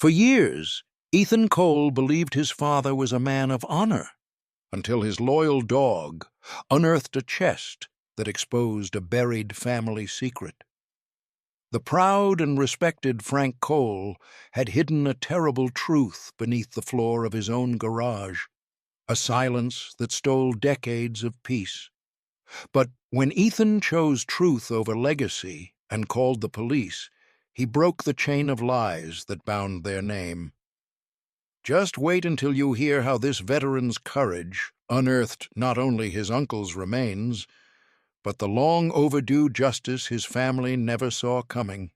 For years, Ethan Cole believed his father was a man of honor, until his loyal dog unearthed a chest that exposed a buried family secret. The proud and respected Frank Cole had hidden a terrible truth beneath the floor of his own garage, a silence that stole decades of peace. But when Ethan chose truth over legacy and called the police, he broke the chain of lies that bound their name. Just wait until you hear how this veteran's courage unearthed not only his uncle's remains, but the long-overdue justice his family never saw coming.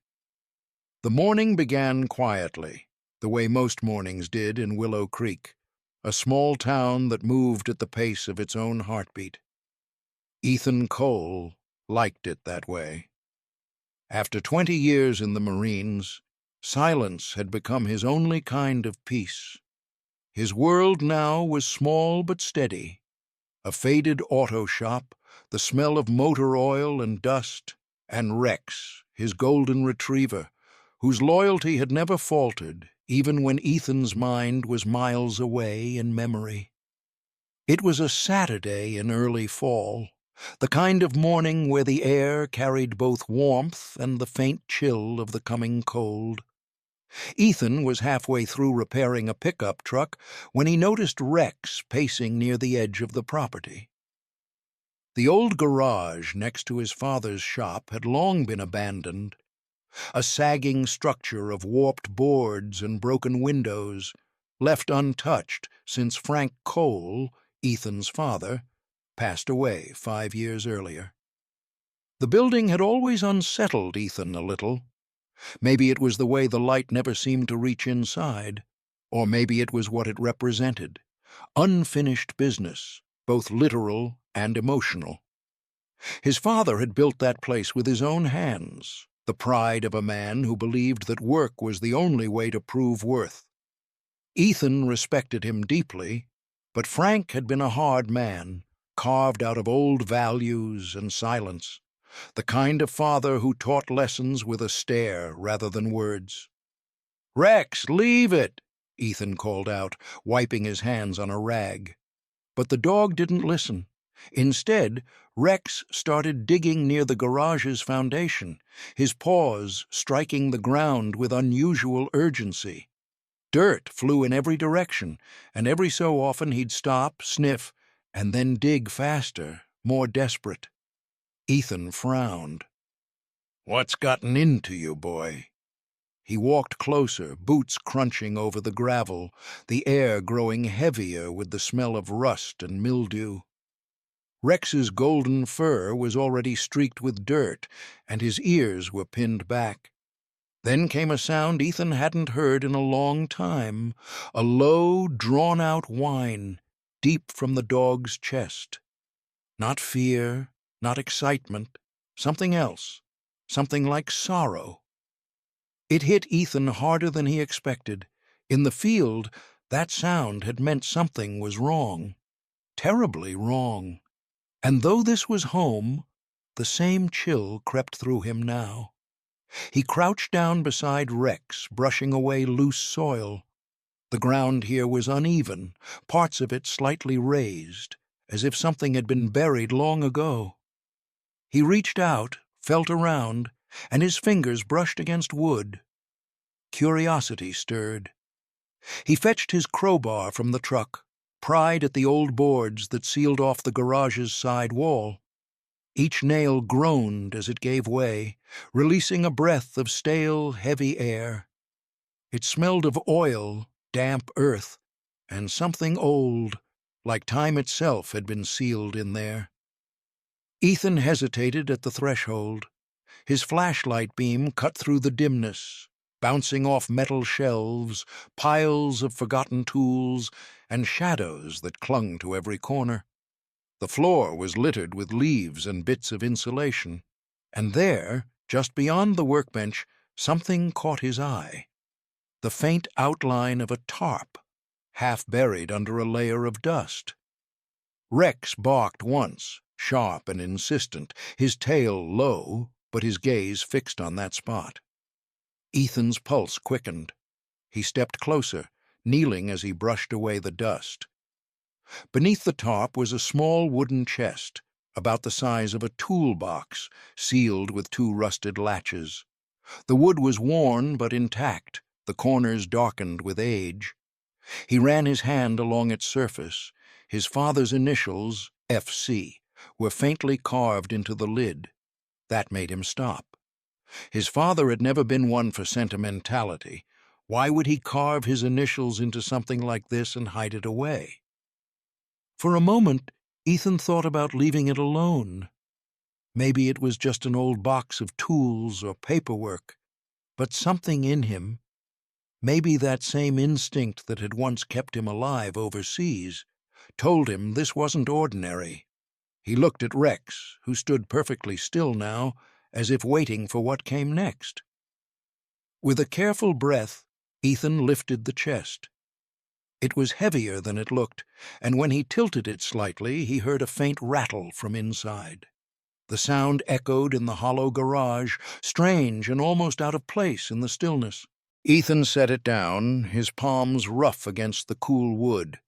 The morning began quietly, the way most mornings did in Willow Creek, a small town that moved at the pace of its own heartbeat. Ethan Cole liked it that way. After 20 years in the Marines, silence had become his only kind of peace. His world now was small but steady. A faded auto shop, the smell of motor oil and dust, and Rex, his golden retriever, whose loyalty had never faltered, even when Ethan's mind was miles away in memory. It was a Saturday in early fall, the kind of morning where the air carried both warmth and the faint chill of the coming cold. Ethan was halfway through repairing a pickup truck when he noticed Rex pacing near the edge of the property. The old garage next to his father's shop had long been abandoned, a sagging structure of warped boards and broken windows, left untouched since Frank Cole, Ethan's father, passed away 5 years earlier. The building had always unsettled Ethan a little. Maybe it was the way the light never seemed to reach inside, or maybe it was what it represented, unfinished business, both literal and emotional. His father had built that place with his own hands, the pride of a man who believed that work was the only way to prove worth. Ethan respected him deeply, but Frank had been a hard man, carved out of old values and silence, the kind of father who taught lessons with a stare rather than words. "Rex, leave it!" Ethan called out, wiping his hands on a rag. But the dog didn't listen. Instead, Rex started digging near the garage's foundation, his paws striking the ground with unusual urgency. Dirt flew in every direction, and every so often he'd stop, sniff, and then dig faster, more desperate. Ethan frowned. "What's gotten into you, boy?" He walked closer, boots crunching over the gravel, the air growing heavier with the smell of rust and mildew. Rex's golden fur was already streaked with dirt, and his ears were pinned back. Then came a sound Ethan hadn't heard in a long time, a low, drawn-out whine, deep from the dog's chest. Not fear, not excitement, something else, something like sorrow. It hit Ethan harder than he expected. In the field, that sound had meant something was wrong, terribly wrong. And though this was home, the same chill crept through him now. He crouched down beside Rex, brushing away loose soil. The ground here was uneven, parts of it slightly raised, as if something had been buried long ago. He reached out, felt around, and his fingers brushed against wood. Curiosity stirred. He fetched his crowbar from the truck, pried at the old boards that sealed off the garage's side wall. Each nail groaned as it gave way, releasing a breath of stale, heavy air. It smelled of oil, damp earth, and something old, like time itself had been sealed in there. Ethan hesitated at the threshold. His flashlight beam cut through the dimness, bouncing off metal shelves, piles of forgotten tools, and shadows that clung to every corner. The floor was littered with leaves and bits of insulation, and there, just beyond the workbench, something caught his eye. The faint outline of a tarp, half buried under a layer of dust. Rex barked once, sharp and insistent, his tail low, but his gaze fixed on that spot. Ethan's pulse quickened. He stepped closer, kneeling as he brushed away the dust. Beneath the top was a small wooden chest, about the size of a toolbox, sealed with two rusted latches. The wood was worn but intact, the corners darkened with age. He ran his hand along its surface. His father's initials, F.C., were faintly carved into the lid. That made him stop. His father had never been one for sentimentality. Why would he carve his initials into something like this and hide it away? For a moment, Ethan thought about leaving it alone. Maybe it was just an old box of tools or paperwork, but something in him, maybe that same instinct that had once kept him alive overseas, told him this wasn't ordinary. He looked at Rex, who stood perfectly still now, as if waiting for what came next. With a careful breath, Ethan lifted the chest. It was heavier than it looked, and when he tilted it slightly, he heard a faint rattle from inside. The sound echoed in the hollow garage, strange and almost out of place in the stillness. Ethan set it down, his palms rough against the cool wood.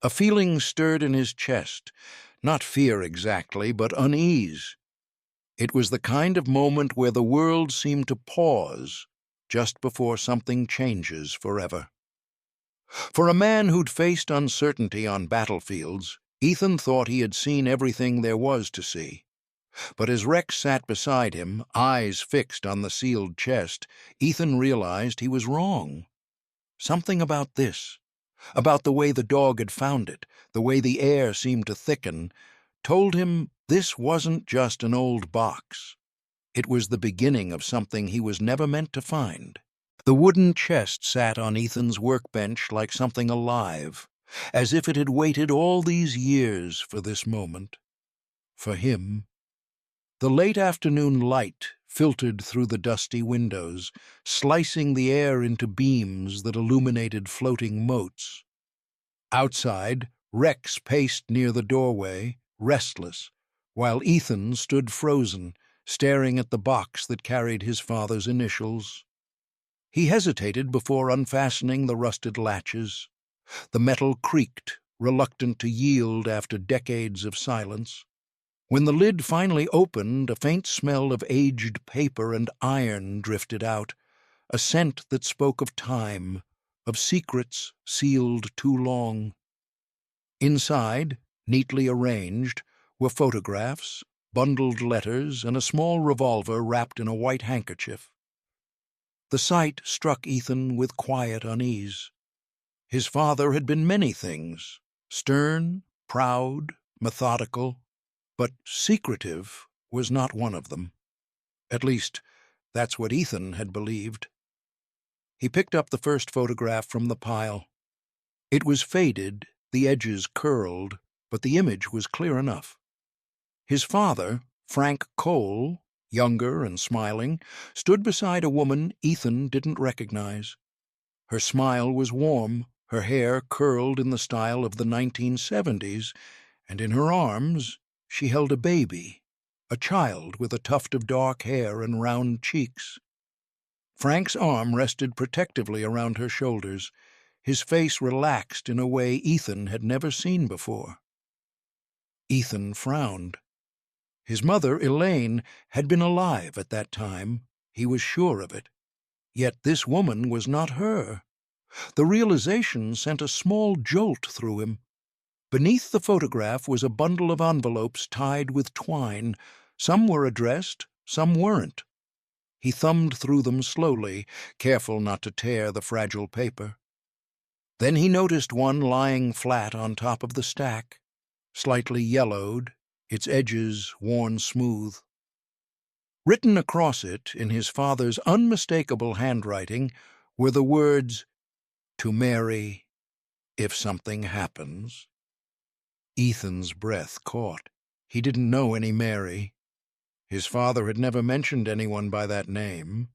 A feeling stirred in his chest, not fear exactly, but unease. It was the kind of moment where the world seemed to pause just before something changes forever. For a man who'd faced uncertainty on battlefields, Ethan thought he had seen everything there was to see. But as Rex sat beside him, eyes fixed on the sealed chest, Ethan realized he was wrong. Something about this, about the way the dog had found it, the way the air seemed to thicken, told him this wasn't just an old box. It was the beginning of something he was never meant to find. The wooden chest sat on Ethan's workbench like something alive, as if it had waited all these years for this moment. For him. The late afternoon light filtered through the dusty windows, slicing the air into beams that illuminated floating motes. Outside, Rex paced near the doorway, restless, while Ethan stood frozen, staring at the box that carried his father's initials. He hesitated before unfastening the rusted latches. The metal creaked, reluctant to yield after decades of silence. When the lid finally opened, a faint smell of aged paper and iron drifted out, a scent that spoke of time, of secrets sealed too long. Inside, neatly arranged, were photographs, bundled letters, and a small revolver wrapped in a white handkerchief. The sight struck Ethan with quiet unease. His father had been many things, stern, proud, methodical, but secretive was not one of them. At least, that's what Ethan had believed. He picked up the first photograph from the pile. It was faded, the edges curled, but the image was clear enough. His father, Frank Cole, younger and smiling, stood beside a woman Ethan didn't recognize. Her smile was warm, her hair curled in the style of the 1970s, and in her arms she held a baby, a child with a tuft of dark hair and round cheeks. Frank's arm rested protectively around her shoulders, his face relaxed in a way Ethan had never seen before. Ethan frowned. His mother, Elaine, had been alive at that time. He was sure of it. Yet this woman was not her. The realization sent a small jolt through him. Beneath the photograph was a bundle of envelopes tied with twine. Some were addressed, some weren't. He thumbed through them slowly, careful not to tear the fragile paper. Then he noticed one lying flat on top of the stack, slightly yellowed, its edges worn smooth. Written across it, in his father's unmistakable handwriting, were the words, "To Mary, if something happens." Ethan's breath caught. He didn't know any Mary. His father had never mentioned anyone by that name.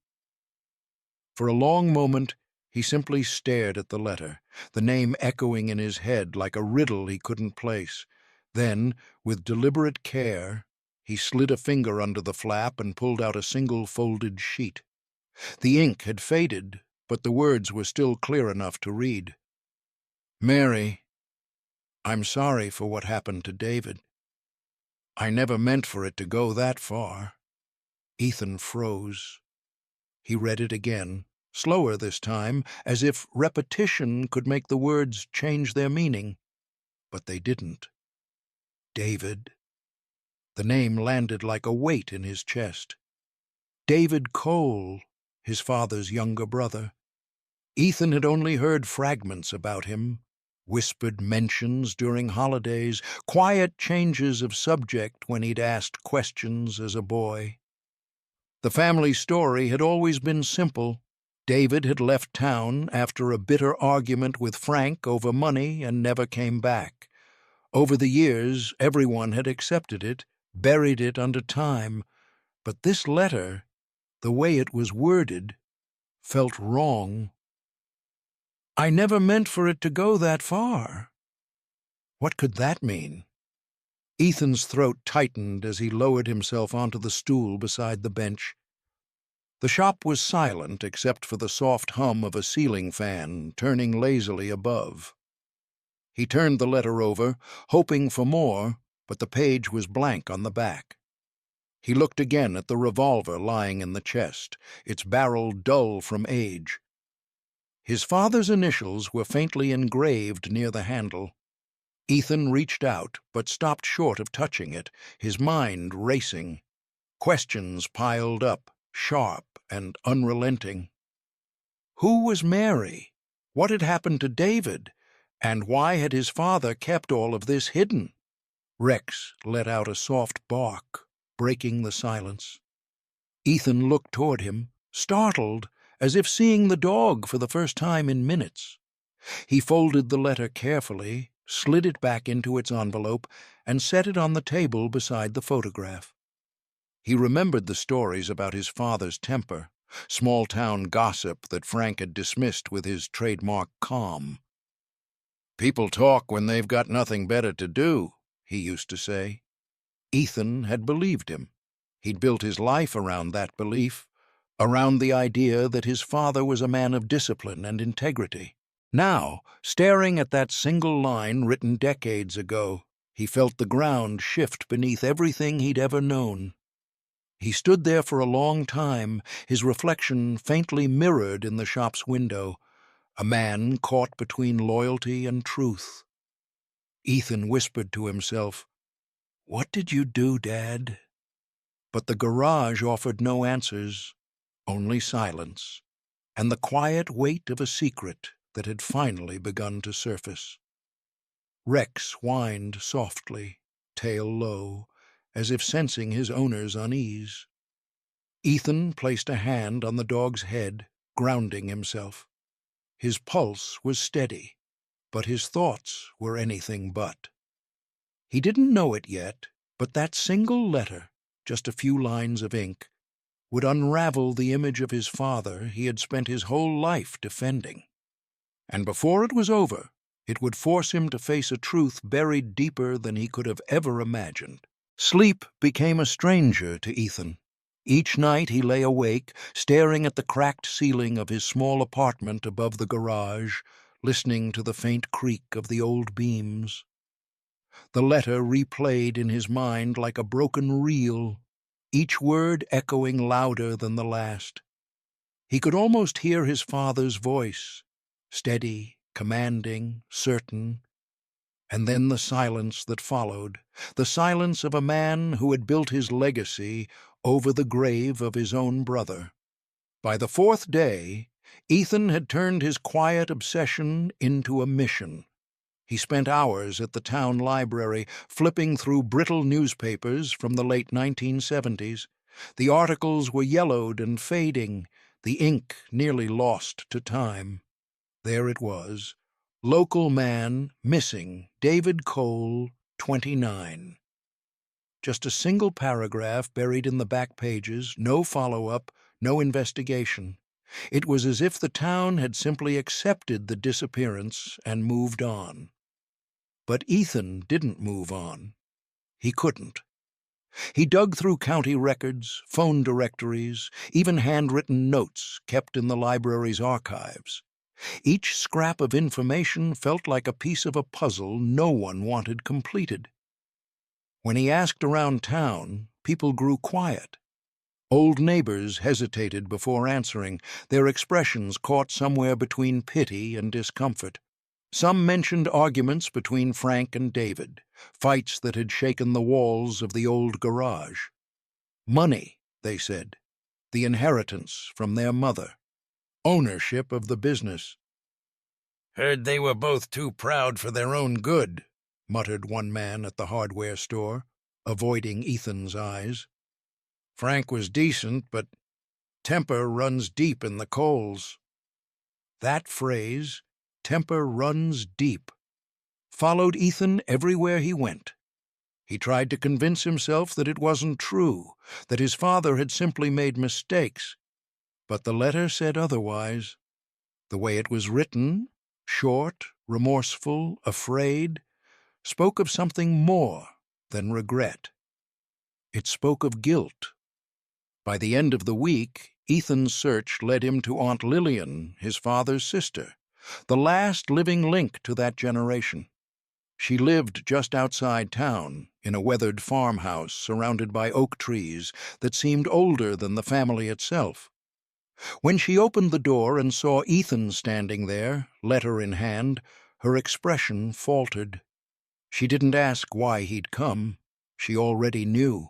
For a long moment, he simply stared at the letter, the name echoing in his head like a riddle he couldn't place. Then, with deliberate care, he slid a finger under the flap and pulled out a single folded sheet. The ink had faded, but the words were still clear enough to read. "Mary, I'm sorry for what happened to David. I never meant for it to go that far." Ethan froze. He read it again, slower this time, as if repetition could make the words change their meaning. But they didn't. David. The name landed like a weight in his chest. David Cole, his father's younger brother. Ethan had only heard fragments about him, whispered mentions during holidays, quiet changes of subject when he'd asked questions as a boy. The family story had always been simple. David had left town after a bitter argument with Frank over money and never came back. Over the years, everyone had accepted it, buried it under time. But this letter, the way it was worded, felt wrong. "I never meant for it to go that far." What could that mean? Ethan's throat tightened as he lowered himself onto the stool beside the bench. The shop was silent except for the soft hum of a ceiling fan turning lazily above. He turned the letter over, hoping for more, but the page was blank on the back. He looked again at the revolver lying in the chest, its barrel dull from age. His father's initials were faintly engraved near the handle. Ethan reached out, but stopped short of touching it, his mind racing. Questions piled up, sharp and unrelenting. Who was Mary? What had happened to David? And why had his father kept all of this hidden? Rex let out a soft bark, breaking the silence. Ethan looked toward him, startled, as if seeing the dog for the first time in minutes. He folded the letter carefully, slid it back into its envelope, and set it on the table beside the photograph. He remembered the stories about his father's temper, small-town gossip that Frank had dismissed with his trademark calm. "People talk when they've got nothing better to do," he used to say. Ethan had believed him. He'd built his life around that belief, around the idea that his father was a man of discipline and integrity. Now, staring at that single line written decades ago, he felt the ground shift beneath everything he'd ever known. He stood there for a long time, his reflection faintly mirrored in the shop's window, a man caught between loyalty and truth. Ethan whispered to himself, "What did you do, Dad?" But the garage offered no answers, only silence, and the quiet weight of a secret that had finally begun to surface. Rex whined softly, tail low, as if sensing his owner's unease. Ethan placed a hand on the dog's head, grounding himself. His pulse was steady, but his thoughts were anything but. He didn't know it yet, but that single letter, just a few lines of ink, would unravel the image of his father he had spent his whole life defending. And before it was over, it would force him to face a truth buried deeper than he could have ever imagined. Sleep became a stranger to Ethan. Each night he lay awake, staring at the cracked ceiling of his small apartment above the garage, listening to the faint creak of the old beams. The letter replayed in his mind like a broken reel, each word echoing louder than the last. He could almost hear his father's voice, steady, commanding, certain, and then the silence that followed, the silence of a man who had built his legacy over the grave of his own brother. By the fourth day, Ethan had turned his quiet obsession into a mission. He spent hours at the town library, flipping through brittle newspapers from the late 1970s. The articles were yellowed and fading, the ink nearly lost to time. There it was. Local man missing, David Cole, 29. Just a single paragraph buried in the back pages, no follow-up, no investigation. It was as if the town had simply accepted the disappearance and moved on. But Ethan didn't move on. He couldn't. He dug through county records, phone directories, even handwritten notes kept in the library's archives. Each scrap of information felt like a piece of a puzzle no one wanted completed. When he asked around town, people grew quiet. Old neighbors hesitated before answering, their expressions caught somewhere between pity and discomfort. Some mentioned arguments between Frank and David, fights that had shaken the walls of the old garage. Money, they said, the inheritance from their mother, ownership of the business. "Heard they were both too proud for their own good," muttered one man at the hardware store, avoiding Ethan's eyes. "Frank was decent, but temper runs deep in the coals." That phrase, "temper runs deep," followed Ethan everywhere he went. He tried to convince himself that it wasn't true, that his father had simply made mistakes. But the letter said otherwise. The way it was written, short, remorseful, afraid, spoke of something more than regret. It spoke of guilt. By the end of the week, Ethan's search led him to Aunt Lillian, his father's sister, the last living link to that generation. She lived just outside town, in a weathered farmhouse surrounded by oak trees that seemed older than the family itself. When she opened the door and saw Ethan standing there, letter in hand, her expression faltered. She didn't ask why he'd come. She already knew.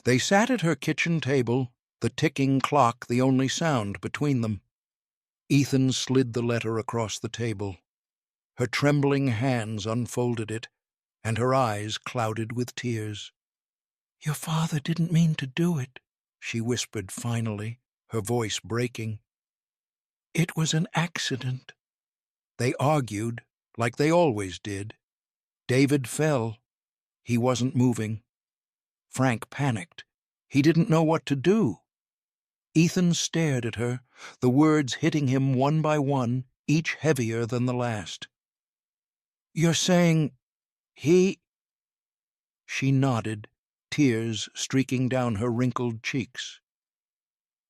They sat at her kitchen table, the ticking clock the only sound between them. Ethan slid the letter across the table. Her trembling hands unfolded it, and her eyes clouded with tears. "Your father didn't mean to do it," she whispered finally, her voice breaking. "It was an accident." They argued, like they always did. David fell. He wasn't moving. Frank panicked. He didn't know what to do. Ethan stared at her, the words hitting him one by one, each heavier than the last. "You're saying he—" She nodded, tears streaking down her wrinkled cheeks.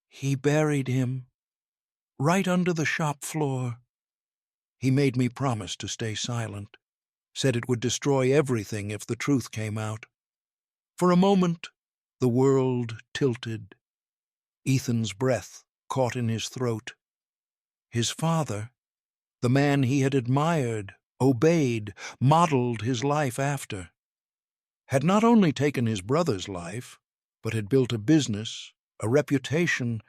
"He buried him, right under the shop floor. He made me promise to stay silent, said it would destroy everything if the truth came out." For a moment, the world tilted. Ethan's breath caught in his throat. His father, the man he had admired, obeyed, modeled his life after, had not only taken his brother's life, but had built a business, a reputation,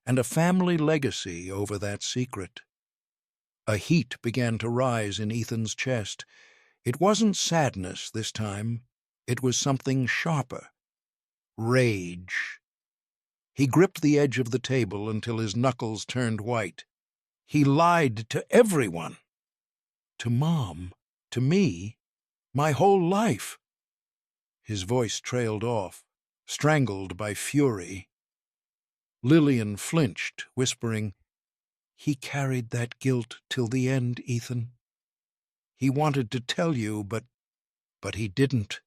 and a family legacy over that secret. A heat began to rise in Ethan's chest. It wasn't sadness this time. It was something sharper. Rage. He gripped the edge of the table until his knuckles turned white. He lied to everyone. To Mom, to me, my whole life. His voice trailed off, strangled by fury. Lillian flinched, whispering, "He carried that guilt till the end, Ethan. He wanted to tell you, but he didn't."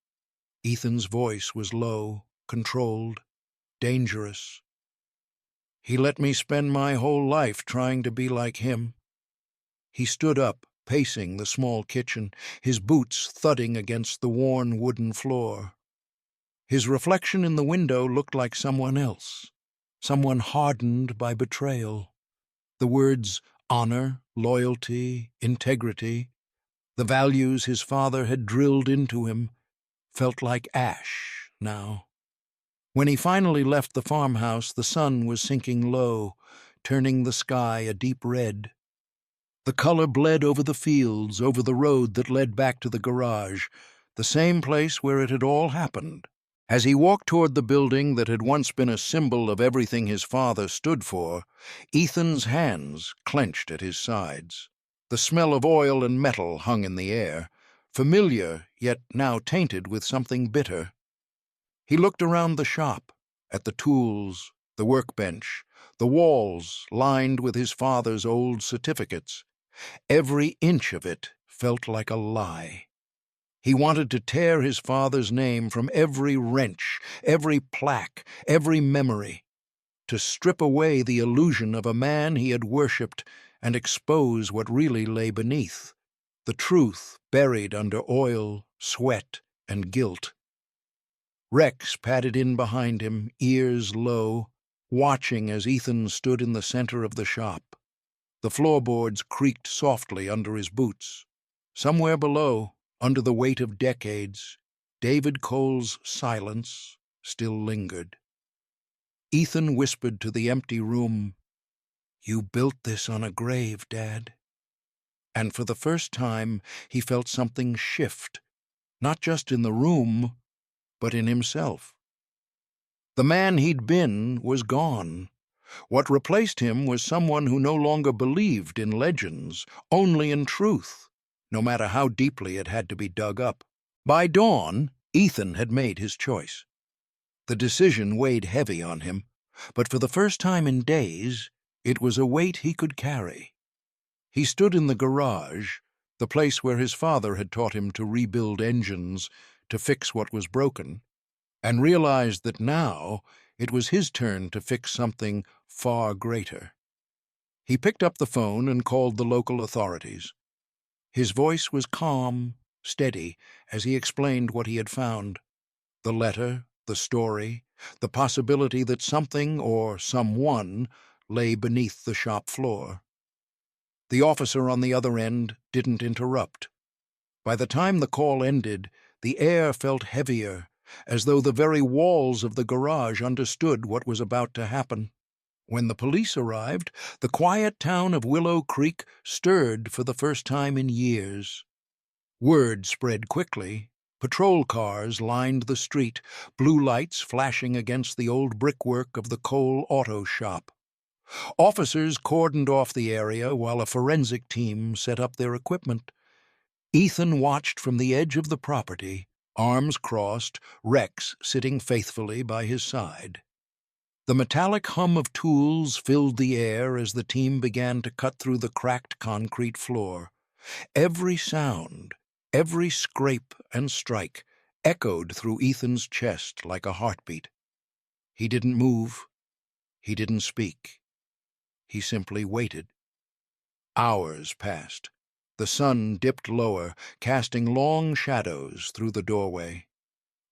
Ethan's voice was low, controlled, dangerous. "He let me spend my whole life trying to be like him." He stood up, pacing the small kitchen, his boots thudding against the worn wooden floor. His reflection in the window looked like someone else, someone hardened by betrayal. The words honor, loyalty, integrity, the values his father had drilled into him, felt like ash now. When he finally left the farmhouse, the sun was sinking low, turning the sky a deep red. The color bled over the fields, over the road that led back to the garage, the same place where it had all happened. As he walked toward the building that had once been a symbol of everything his father stood for, Ethan's hands clenched at his sides. The smell of oil and metal hung in the air, familiar, yet now tainted with something bitter. He looked around the shop, at the tools, the workbench, the walls lined with his father's old certificates. Every inch of it felt like a lie. He wanted to tear his father's name from every wrench, every plaque, every memory, to strip away the illusion of a man he had worshipped and expose what really lay beneath, the truth buried under oil, sweat, and guilt. Rex padded in behind him, ears low, watching as Ethan stood in the center of the shop. The floorboards creaked softly under his boots. Somewhere below, under the weight of decades, David Cole's silence still lingered. Ethan whispered to the empty room, "You built this on a grave, Dad." And for the first time, he felt something shift, not just in the room, but in himself. The man he'd been was gone. What replaced him was someone who no longer believed in legends, only in truth, no matter how deeply it had to be dug up. By dawn, Ethan had made his choice. The decision weighed heavy on him, but for the first time in days, it was a weight he could carry. He stood in the garage, the place where his father had taught him to rebuild engines, to fix what was broken, and realized that now it was his turn to fix something far greater. He picked up the phone and called the local authorities. His voice was calm, steady, as he explained what he had found. The letter, the story, the possibility that something or someone lay beneath the shop floor. The officer on the other end didn't interrupt. By the time the call ended, the air felt heavier, as though the very walls of the garage understood what was about to happen. When the police arrived, the quiet town of Willow Creek stirred for the first time in years. Word spread quickly. Patrol cars lined the street, blue lights flashing against the old brickwork of the Cole Auto Shop. Officers cordoned off the area while a forensic team set up their equipment. Ethan watched from the edge of the property, arms crossed, Rex sitting faithfully by his side. The metallic hum of tools filled the air as the team began to cut through the cracked concrete floor. Every sound, every scrape and strike, echoed through Ethan's chest like a heartbeat. He didn't move. He didn't speak. He simply waited. Hours passed. The sun dipped lower, casting long shadows through the doorway.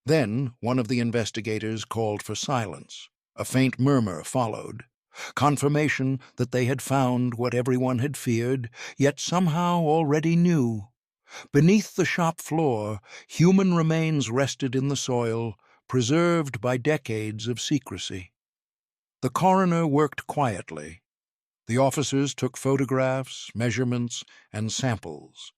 Then one of the investigators called for silence. A faint murmur followed, confirmation that they had found what everyone had feared, yet somehow already knew. Beneath the shop floor, human remains rested in the soil, preserved by decades of secrecy. The coroner worked quietly. The officers took photographs, measurements, and samples.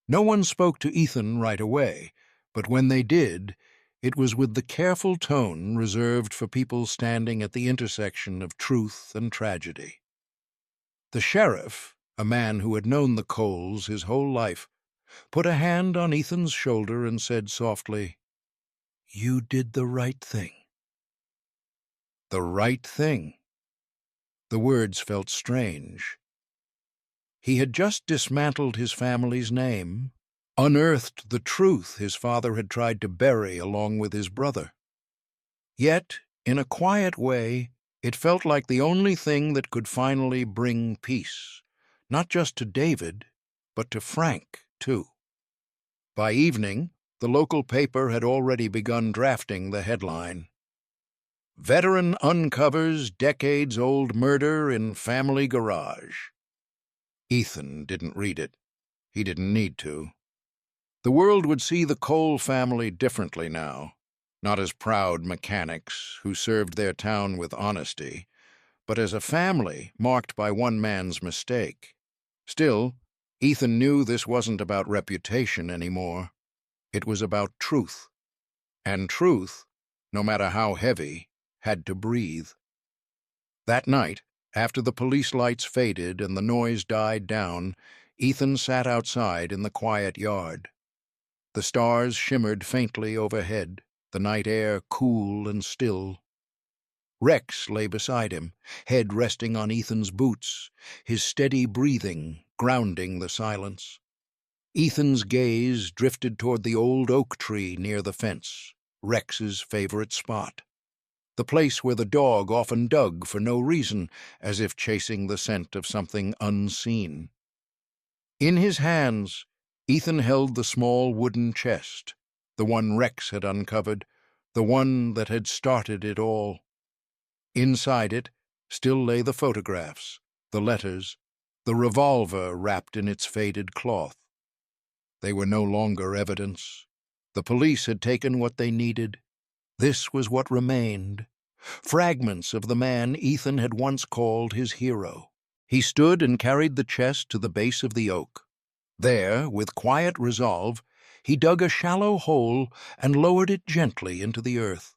No one spoke to Ethan right away, but when they did, it was with the careful tone reserved for people standing at the intersection of truth and tragedy. The sheriff, a man who had known the Coles his whole life, put a hand on Ethan's shoulder and said softly, "You did the right thing." The right thing. The words felt strange. He had just dismantled his family's name, unearthed the truth his father had tried to bury along with his brother. Yet, in a quiet way, it felt like the only thing that could finally bring peace, not just to David, but to Frank, too. By evening, the local paper had already begun drafting the headline. "Veteran uncovers decades-old murder in family garage." Ethan didn't read it. He didn't need to. The world would see the Cole family differently now, not as proud mechanics who served their town with honesty, but as a family marked by one man's mistake. Still, Ethan knew this wasn't about reputation anymore. It was about truth. And truth, no matter how heavy, had to breathe. That night, after the police lights faded and the noise died down, Ethan sat outside in the quiet yard. The stars shimmered faintly overhead, the night air cool and still. Rex lay beside him, head resting on Ethan's boots, his steady breathing grounding the silence. Ethan's gaze drifted toward the old oak tree near the fence, Rex's favorite spot. The place where the dog often dug for no reason, as if chasing the scent of something unseen. In his hands, Ethan held the small wooden chest, the one Rex had uncovered, the one that had started it all. Inside it still lay the photographs, the letters, the revolver wrapped in its faded cloth. They were no longer evidence. The police had taken what they needed. This was what remained, fragments of the man Ethan had once called his hero. He stood and carried the chest to the base of the oak. There, with quiet resolve, he dug a shallow hole and lowered it gently into the earth.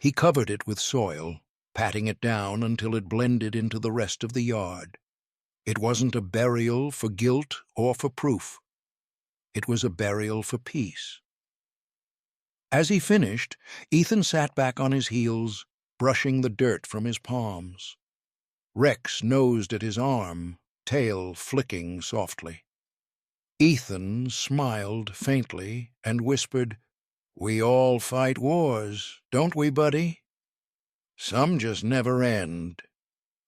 He covered it with soil, patting it down until it blended into the rest of the yard. It wasn't a burial for guilt or for proof. It was a burial for peace. As he finished, Ethan sat back on his heels, brushing the dirt from his palms. Rex nosed at his arm, tail flicking softly. Ethan smiled faintly and whispered, "We all fight wars, don't we, buddy? Some just never end."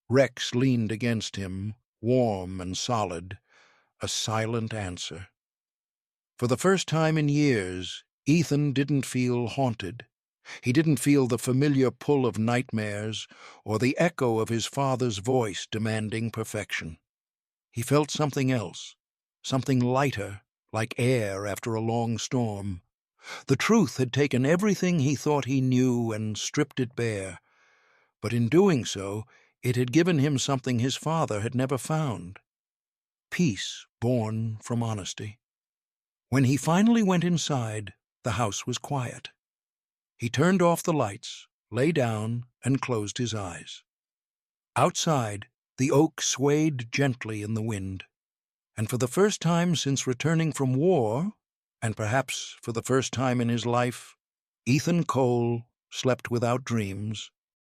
Rex leaned against him, warm and solid, a silent answer. For the first time in years, Ethan didn't feel haunted. He didn't feel the familiar pull of nightmares or the echo of his father's voice demanding perfection. He felt something else, something lighter, like air after a long storm. The truth had taken everything he thought he knew and stripped it bare, but in doing so, it had given him something his father had never found: peace born from honesty. When he finally went inside, the house was quiet. He turned off the lights, lay down, and closed his eyes. Outside, the oak swayed gently in the wind, and for the first time since returning from war, and perhaps for the first time in his life, Ethan Cole slept without dreams,